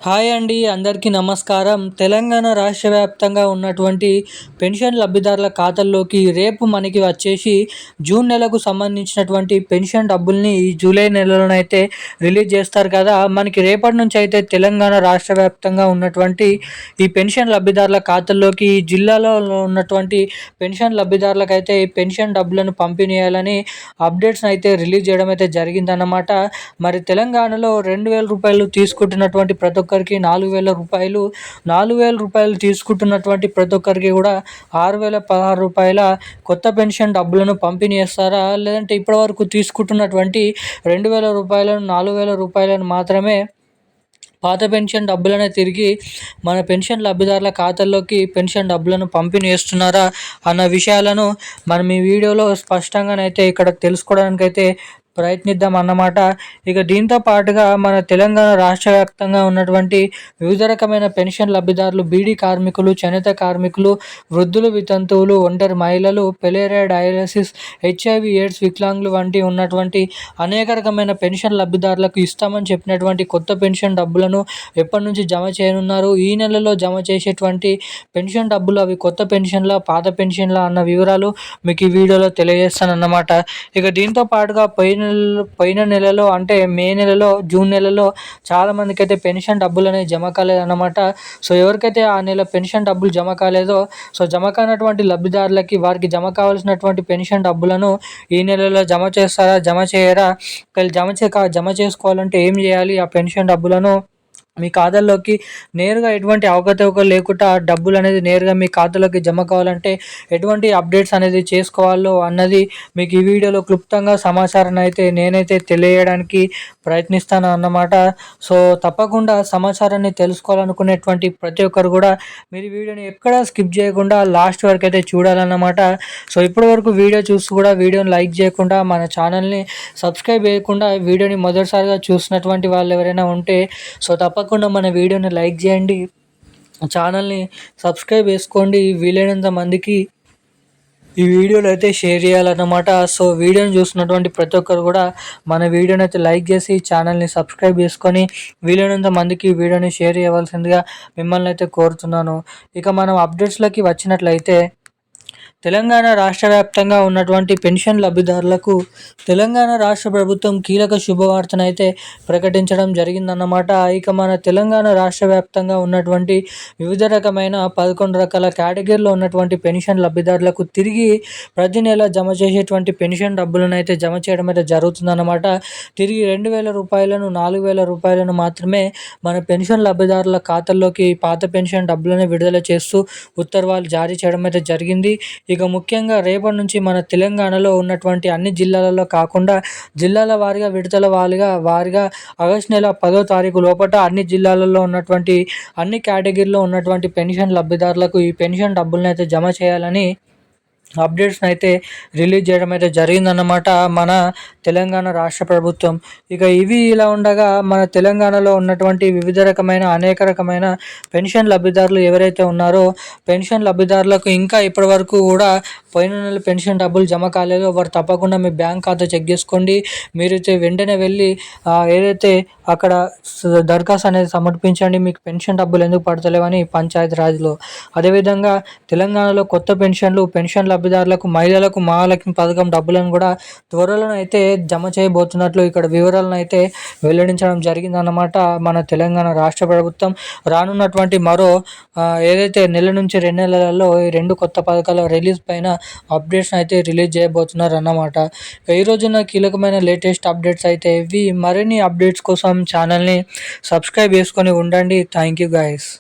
Hi అండి. అందరికీ నమస్కారం. తెలంగాణ రాష్ట్ర వ్యాప్తంగా ఉన్నటువంటి పెన్షన్ లబ్ధిదారుల ఖాతాల్లోకి రేపు మనకి వచ్చేసి జూన్ నెలకు సంబంధించినటువంటి పెన్షన్ డబ్బుల్ని ఈ జూలై నెలలోనైతే రిలీజ్ చేస్తారు కదా! మనకి రేపటి నుంచి అయితే తెలంగాణ రాష్ట్ర వ్యాప్తంగా ఉన్నటువంటి ఈ పెన్షన్ లబ్ధిదారుల ఖాతాల్లోకి ఈ జిల్లాలో ఉన్నటువంటి పెన్షన్ లబ్ధిదారులకైతే ఈ పెన్షన్ డబ్బులను పంపిణీ చేయాలని అప్డేట్స్‌ని అయితే రిలీజ్ చేయడం అయితే జరిగిందన్నమాట. మరి తెలంగాణలో రూ. 2,000 తీసుకుంటున్నటువంటి ప్రతి ఒక్కరికి రూ. 4,000 తీసుకుంటున్నటువంటి ప్రతి ఒక్కరికి కూడా రూ. 6,016 కొత్త పెన్షన్ డబ్బులను పంపిణీ చేస్తారా? లేదంటే ఇప్పటివరకు తీసుకుంటున్నటువంటి రూ. 2,000 మాత్రమే పాత పెన్షన్ డబ్బులనే తిరిగి మన పెన్షన్ లబ్ధిదారుల ఖాతాల్లోకి పెన్షన్ డబ్బులను పంపిణీ చేస్తున్నారా అన్న విషయాలను మనం ఈ వీడియోలో స్పష్టంగానైతే ఇక్కడ తెలుసుకోవడానికైతే ప్రయత్నిద్దాం అన్నమాట. ఇక దీంతో పాటుగా మన తెలంగాణ రాష్ట్ర వ్యాప్తంగా ఉన్నటువంటి వివిధ రకమైన పెన్షన్ లబ్ధిదారులు, బీడీ కార్మికులు, చేనేత కార్మికులు, వృద్ధులు, వితంతువులు, ఒంటరి మహిళలు, పెలేరియా డయాలసిస్, హెచ్ఐవి ఎయిడ్స్ వికలాంగులు వంటి ఉన్నటువంటి అనేక రకమైన పెన్షన్ లబ్ధిదారులకు ఇస్తామని చెప్పినటువంటి కొత్త పెన్షన్ డబ్బులను ఎప్పటి నుంచి జమ చేయనున్నారు, ఈ నెలలో జమ చేసేటువంటి పెన్షన్ డబ్బులు అవి కొత్త పెన్షన్లా, పాత పెన్షన్లా అన్న వివరాలు మీకు ఈ వీడియోలో తెలియజేస్తానన్నమాట. ఇక దీంతో పాటుగా పోయిన నెలలో అంటే మే నెలలో, జూన్ నెలలో చాలామందికి అయితే పెన్షన్ డబ్బులు అనేవి జమ కాలేదన్నమాట. సో ఎవరికైతే ఆ నెల పెన్షన్ డబ్బులు జమ కాలేదో, సో జమ కానటువంటి లబ్ధిదారులకి వారికి జమ కావాల్సినటువంటి పెన్షన్ డబ్బులను ఈ నెలలో జమ చేస్తారా, జమ చేయరా? జమ చేసుకోవాలంటే ఏం చేయాలి? ఆ పెన్షన్ డబ్బులను మీ ఖాతాల్లోకి నేరుగా ఎటువంటి అవకతవకలు లేకుండా డబ్బులు అనేది నేరుగా మీ ఖాతాలోకి జమ కావాలంటే ఎటువంటి అప్డేట్స్ అనేది చేసుకోవాలో అన్నది మీకు ఈ వీడియోలో క్లుప్తంగా సమాచారాన్ని అయితే నేనైతే తెలియజేయడానికి ప్రయత్నిస్తాను అన్నమాట. సో తప్పకుండా సమాచారాన్ని తెలుసుకోవాలనుకునేటువంటి ప్రతి ఒక్కరు కూడా మీరు వీడియోని ఎక్కడా స్కిప్ చేయకుండా లాస్ట్ వరకు అయితే చూడాలన్నమాట. సో ఇప్పటి వరకు వీడియో చూస్తూ కూడా వీడియోని లైక్ చేయకుండా, మన ఛానల్ని సబ్స్క్రైబ్ చేయకుండా వీడియోని మొదటిసారిగా చూసినటువంటి వాళ్ళు ఎవరైనా ఉంటే సో తప్పకుండా మన వీడియోని లైక్ చేయండి, ఛానల్ని సబ్స్క్రైబ్ చేసుకోండి. వీలైనంత మందికి ఈ వీడియోని అయితే షేర్ చేయాలన్నమాట. సో వీడియోని చూస్తున్నటువంటి ప్రతి ఒక్కరు కూడా మన వీడియోని అయితే లైక్ చేసి ఛానల్ని సబ్స్క్రైబ్ చేసుకొని వీలైనంత మందికి ఈ వీడియోని షేర్ చేయవలసిందిగా మిమ్మల్ని అయితే కోరుతున్నాను. ఇక మనం అప్డేట్స్లోకి వచ్చినట్లయితే తెలంగాణ రాష్ట్ర వ్యాప్తంగా ఉన్నటువంటి పెన్షన్ లబ్ధిదారులకు తెలంగాణ రాష్ట్ర ప్రభుత్వం కీలక శుభవార్తనైతే ప్రకటించడం జరిగిందన్నమాట. ఇక మన తెలంగాణ రాష్ట్ర వ్యాప్తంగా ఉన్నటువంటి వివిధ రకమైన 11 రకాల కేటగిరీలో ఉన్నటువంటి పెన్షన్ లబ్ధిదారులకు తిరిగి ప్రతి నెల జమ చేసేటువంటి పెన్షన్ డబ్బులను అయితే జమ చేయడం అయితే జరుగుతుందన్నమాట. తిరిగి రూ. 2,000, రూ. 4,000 మాత్రమే మన పెన్షన్ లబ్ధిదారుల ఖాతాల్లోకి పాత పెన్షన్ డబ్బులను విడుదల చేస్తూ ఉత్తర్వులు జారీ చేయడం అయితే జరిగింది. ఇక ముఖ్యంగా రేపటి నుంచి మన తెలంగాణలో ఉన్నటువంటి అన్ని జిల్లాలలో కాకుండా జిల్లాల వారీగా, విడతల వారీగా ఆగస్టు నెల 10వ తారీఖు లోపల అన్ని జిల్లాలలో ఉన్నటువంటి అన్ని కేటగిరీలో ఉన్నటువంటి పెన్షన్ లబ్ధిదారులకు ఈ పెన్షన్ డబ్బులను అయితే జమ చేయాలని అప్డేట్స్ని అయితే రిలీజ్ చేయడం అయితే జరిగిందన్నమాట మన తెలంగాణ రాష్ట్ర ప్రభుత్వం. ఇక ఇవి ఇలా ఉండగా మన తెలంగాణలో ఉన్నటువంటి వివిధ రకమైన అనేక రకమైన పెన్షన్ లబ్ధిదారులు ఎవరైతే ఉన్నారో పెన్షన్ లబ్ధిదారులకు ఇంకా ఇప్పటివరకు కూడా పోయిన నెల పెన్షన్ డబ్బులు జమ కాలేదో వారు తప్పకుండా మీ బ్యాంక్ ఖాతా చెక్ చేసుకోండి. మీరైతే వెంటనే వెళ్ళి ఏదైతే అక్కడ దరఖాస్తు అనేది సమర్పించండి, మీకు పెన్షన్ డబ్బులు ఎందుకు పడతలేవని పంచాయతీ రాజ్లో. అదేవిధంగా తెలంగాణలో కొత్త పెన్షన్ లబ్ధిదారులకు మహిళలకు మహాలక్ష్మి పథకం డబ్బులను కూడా త్వరలోనే అయితే జమ చేయబోతున్నట్లు ఇక్కడ వివరాలను అయితే వెల్లడించడం జరిగిందన్నమాట మన తెలంగాణ రాష్ట్ర ప్రభుత్వం. రానున్నటువంటి మరో ఏదైతే నెల నుంచి 2 నెలలలో ఈ 2 కొత్త పథకాల రిలీజ్ పైన అప్డేట్స్ అయితే రిలీజ్ చేయబోతున్నారు అన్నమాట. ఈ రోజున కీలకమైన లేటెస్ట్ అప్డేట్స్ అయితే ఇవి. మరిన్ని అప్డేట్స్ కోసం ఛానల్ని సబ్స్క్రైబ్ చేసుకొని ఉండండి. Thank you guys.